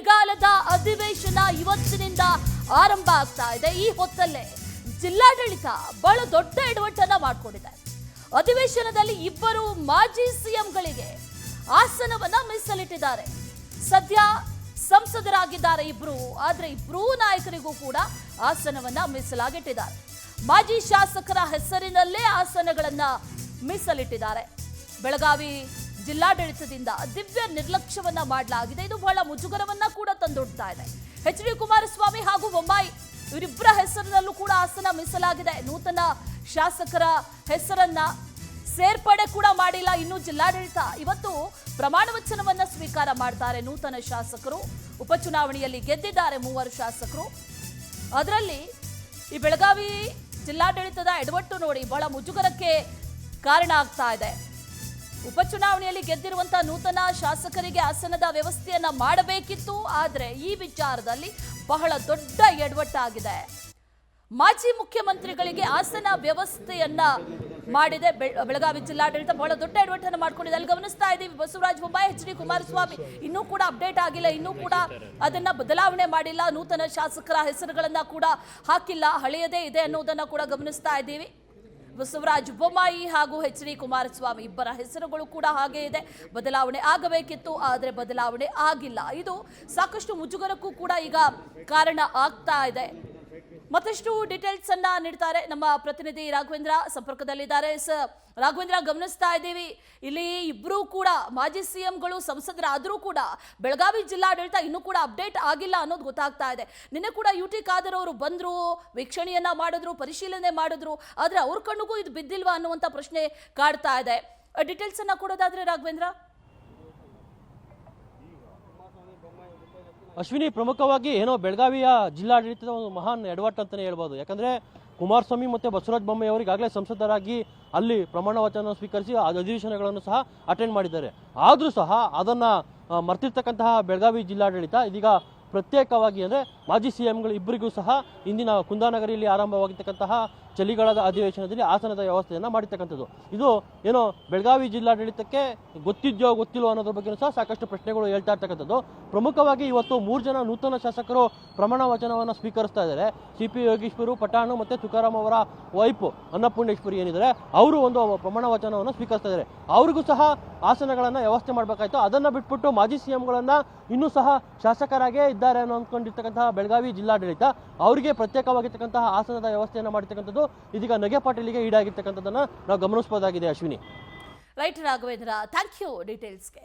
ಮಳೆಗಾಲದ ಅಧಿವೇಶನ ಇವತ್ತಿನಿಂದ ಆರಂಭ ಆಗ್ತಾ ಇದೆ. ಈ ಹೊತ್ತಲ್ಲೇ ಜಿಲ್ಲಾಡಳಿತ ಬಹಳ ದೊಡ್ಡ ಎಡವಟ್ಟನ್ನ ಮಾಡಿಕೊಂಡಿದೆ. ಅಧಿವೇಶನದಲ್ಲಿ ಇಬ್ಬರು ಮಾಜಿ ಸಿಎಂಗಳಿಗೆ ಆಸನವನ್ನ ಮೀಸಲಿಟ್ಟಿದ್ದಾರೆ. ಸದ್ಯ ಸಂಸದರಾಗಿದ್ದಾರೆ ಇಬ್ರು, ಆದ್ರೆ ಇಬ್ರೂ ನಾಯಕರಿಗೂ ಕೂಡ ಆಸನವನ್ನ ಮೀಸಲಾಗಿಟ್ಟಿದ್ದಾರೆ. ಮಾಜಿ ಶಾಸಕರ ಹೆಸರಿನಲ್ಲೇ ಆಸನಗಳನ್ನ ಮೀಸಲಿಟ್ಟಿದ್ದಾರೆ. ಬೆಳಗಾವಿ ಜಿಲ್ಲಾಡಳಿತದಿಂದ ದಿವ್ಯ ನಿರ್ಲಕ್ಷ್ಯವನ್ನ ಮಾಡಲಾಗಿದೆ. ಇದು ಬಹಳ ಮುಜುಗರವನ್ನ ಕೂಡ ತಂದೊಡ್ತಾ ಇದೆ. ಎಚ್.ಡಿ. ಕುಮಾರಸ್ವಾಮಿ ಹಾಗೂ ಬೊಮ್ಮಾಯಿ ಇವರಿಬ್ಬರ ಹೆಸರಿನಲ್ಲೂ ಕೂಡ ಆಸನ ಮೀಸಲಾಗಿದೆ. ನೂತನ ಶಾಸಕರ ಹೆಸರನ್ನ ಸೇರ್ಪಡೆ ಕೂಡ ಮಾಡಿಲ್ಲ ಇನ್ನು ಜಿಲ್ಲಾಡಳಿತ. ಇವತ್ತು ಪ್ರಮಾಣ ವಚನವನ್ನ ಸ್ವೀಕಾರ ಮಾಡ್ತಾರೆ ನೂತನ ಶಾಸಕರು. ಉಪಚುನಾವಣೆಯಲ್ಲಿ ಗೆದ್ದಿದ್ದಾರೆ 3 ಶಾಸಕರು. ಅದರಲ್ಲಿ ಈ ಬೆಳಗಾವಿ ಜಿಲ್ಲಾಡಳಿತದ ಎಡವಟ್ಟು ನೋಡಿ ಬಹಳ ಮುಜುಗರಕ್ಕೆ ಕಾರಣ ಆಗ್ತಾ ಇದೆ. ಉಪಚುನಾವಣೆಯಲ್ಲಿ ಗೆದ್ದಿರುವಂತಹ ನೂತನ ಶಾಸಕರಿಗೆ ಆಸನದ ವ್ಯವಸ್ಥೆಯನ್ನ ಮಾಡಬೇಕಿತ್ತು, ಆದ್ರೆ ಈ ವಿಚಾರದಲ್ಲಿ ಬಹಳ ದೊಡ್ಡ ಎಡವಟ್ಟಾಗಿದೆ. ಮಾಜಿ ಮುಖ್ಯಮಂತ್ರಿಗಳಿಗೆ ಆಸನ ವ್ಯವಸ್ಥೆಯನ್ನ ಮಾಡಿದೆ ಬೆಳಗಾವಿ ಜಿಲ್ಲಾಡಳಿತ. ಬಹಳ ದೊಡ್ಡ ಎಡವಟ್ಟನ್ನು ಮಾಡ್ಕೊಂಡಿದೆ. ಅಲ್ಲಿ ಗಮನಿಸ್ತಾ ಇದ್ದೀವಿ ಬಸವರಾಜ ಬೊಮ್ಮಾಯಿ, ಎಚ್.ಡಿ. ಕುಮಾರಸ್ವಾಮಿ ಇನ್ನೂ ಕೂಡ ಅಪ್ಡೇಟ್ ಆಗಿಲ್ಲ, ಇನ್ನೂ ಕೂಡ ಅದನ್ನ ಬದಲಾವಣೆ ಮಾಡಿಲ್ಲ. ನೂತನ ಶಾಸಕರ ಹೆಸರುಗಳನ್ನ ಕೂಡ ಹಾಕಿಲ್ಲ, ಹಳೆಯದೇ ಇದೆ ಅನ್ನೋದನ್ನ ಕೂಡ ಗಮನಿಸ್ತಾ ಇದ್ದೀವಿ. ಬಸವರಾಜ ಬೊಮ್ಮಾಯಿ ಹಾಗೂ ಎಚ್.ಡಿ. ಕುಮಾರಸ್ವಾಮಿ ಇಬ್ಬರ ಹೆಸರುಗಳು ಕೂಡ ಹಾಗೆ ಇದೆ. ಬದಲಾವಣೆ ಆಗಬೇಕಿತ್ತು, ಆದರೆ ಬದಲಾವಣೆ ಆಗಿಲ್ಲ. ಇದು ಸಾಕಷ್ಟು ಮುಜುಗರಕ್ಕೂ ಕೂಡ ಈಗ ಕಾರಣ ಆಗ್ತಾ ಇದೆ. ಮತ್ತಷ್ಟು ಡೀಟೇಲ್ಸ್ ಅನ್ನ ನೀಡ್ತಾರೆ ನಮ್ಮ ಪ್ರತಿನಿಧಿ ರಾಘವೇಂದ್ರ, ಸಂಪರ್ಕದಲ್ಲಿದ್ದಾರೆ. ರಾಘವೇಂದ್ರ, ಗಮನಿಸ್ತಾ ಇದ್ದೀವಿ ಇಲ್ಲಿ ಇಬ್ರು ಕೂಡ ಮಾಜಿ ಸಿಎಂಗಳು ಸಂಸದರಾದರೂ ಕೂಡ ಬೆಳಗಾವಿ ಜಿಲ್ಲಾಡಳಿತ ಇನ್ನೂ ಕೂಡ ಅಪ್ಡೇಟ್ ಆಗಿಲ್ಲ ಅನ್ನೋದು ಗೊತ್ತಾಗ್ತಾ ಇದೆ. ನಿನ್ನೆ ಕೂಡ UT ಖಾದರ್ ಅವರು ಬಂದ್ರು, ವೀಕ್ಷಣೆಯನ್ನ ಮಾಡಿದ್ರು, ಪರಿಶೀಲನೆ ಮಾಡಿದ್ರು, ಆದ್ರೆ ಅವ್ರ ಕಣ್ಣಿಗೂ ಇದು ಬಿದ್ದಿಲ್ವಾ ಅನ್ನುವಂತ ಪ್ರಶ್ನೆ ಕಾಡ್ತಾ ಇದೆ. ಡೀಟೇಲ್ಸ್ ಅನ್ನ ಕೊಡೋದಾದ್ರೆ ರಾಘವೇಂದ್ರ. ಅಶ್ವಿನಿ, ಪ್ರಮುಖವಾಗಿ ಏನೋ ಬೆಳಗಾವಿಯ ಜಿಲ್ಲಾಡಳಿತದ ಒಂದು ಮಹಾನ್ ಎಡವಟ್ಟು ಅಂತಲೇ ಹೇಳ್ಬೋದು. ಯಾಕಂದರೆ ಕುಮಾರಸ್ವಾಮಿ ಮತ್ತು ಬಸವರಾಜ ಬೊಮ್ಮಾಯಿ ಅವರು ಈಗಾಗಲೇ ಸಂಸದರಾಗಿ ಅಲ್ಲಿ ಪ್ರಮಾಣ ವಚನ ಸ್ವೀಕರಿಸಿ ಅಧಿವೇಶನಗಳನ್ನು ಸಹ ಅಟೆಂಡ್ ಮಾಡಿದ್ದಾರೆ. ಆದರೂ ಸಹ ಅದನ್ನು ಮರ್ತಿರ್ತಕ್ಕಂತಹ ಬೆಳಗಾವಿ ಜಿಲ್ಲಾಡಳಿತ ಇದೀಗ ಪ್ರತ್ಯೇಕವಾಗಿ ಅಂದರೆ ಮಾಜಿ ಸಿಎಂಗಳು ಇಬ್ಬರಿಗೂ ಸಹ ಇಂದಿನ ಕುಂದಾನಗರಿಯಲ್ಲಿ ಆರಂಭವಾಗಿರ್ತಕ್ಕಂತಹ ಚಳಿಗಾಲದ ಅಧಿವೇಶನದಲ್ಲಿ ಆಸನದ ವ್ಯವಸ್ಥೆಯನ್ನು ಮಾಡಿರ್ತಕ್ಕಂಥದ್ದು. ಇದು ಏನೋ ಬೆಳಗಾವಿ ಜಿಲ್ಲಾಡಳಿತಕ್ಕೆ ಗೊತ್ತಿದ್ಯೋ ಗೊತ್ತಿಲ್ಲೋ ಅನ್ನೋದ್ರ ಬಗ್ಗೆ ಸಹ ಸಾಕಷ್ಟು ಪ್ರಶ್ನೆಗಳು ಹೇಳ್ತಾ ಇರ್ತಕ್ಕಂಥದ್ದು. ಪ್ರಮುಖವಾಗಿ ಇವತ್ತು 3 ಜನ ನೂತನ ಶಾಸಕರು ಪ್ರಮಾಣ ವಚನವನ್ನು ಸ್ವೀಕರಿಸ್ತಾ ಇದ್ದಾರೆ. CP ಯೋಗೇಶ್ವರು, ಪಟಾಣು ಮತ್ತು ತುಕಾರಾಮ್ ಅವರ ವೈಫ್ ಅನ್ನಪೂರ್ಣೇಶ್ವರಿ ಏನಿದ್ದಾರೆ ಅವರು ಒಂದು ಪ್ರಮಾಣ ವಚನವನ್ನು ಸ್ವೀಕರಿಸ್ತಾ ಇದ್ದಾರೆ. ಅವ್ರಿಗೂ ಸಹ ಆಸನಗಳನ್ನು ವ್ಯವಸ್ಥೆ ಮಾಡಬೇಕಾಯ್ತು. ಅದನ್ನು ಬಿಟ್ಬಿಟ್ಟು ಮಾಜಿ ಸಿಎಂಗಳನ್ನು ಇನ್ನೂ ಸಹ ಶಾಸಕರಾಗೇ ಇದ್ದಾರೆ ಅನ್ನೋ ಅಂದ್ಕೊಂಡಿರ್ತಕ್ಕಂತಹ ಬೆಳಗಾವಿ ಜಿಲ್ಲಾಡಳಿತ ಅವರಿಗೆ ಪ್ರತ್ಯೇಕವಾಗಿರ್ತಕ್ಕಂತಹ ಆಸನದ ವ್ಯವಸ್ಥೆಯನ್ನು ಮಾಡಿರ್ತಕ್ಕಂಥದ್ದು ಇದೀಗ ನಗೆಪಾಟಲಿಗೆ ಈಡಾಗಿರ್ತಕ್ಕಂಥದ್ದನ್ನು ನಾವು ಗಮನಿಸಬಹುದಾಗಿದೆ. Ashwini. Right Raghavendra, thank you ಡೀಟೇಲ್ಸ್ಗೆ.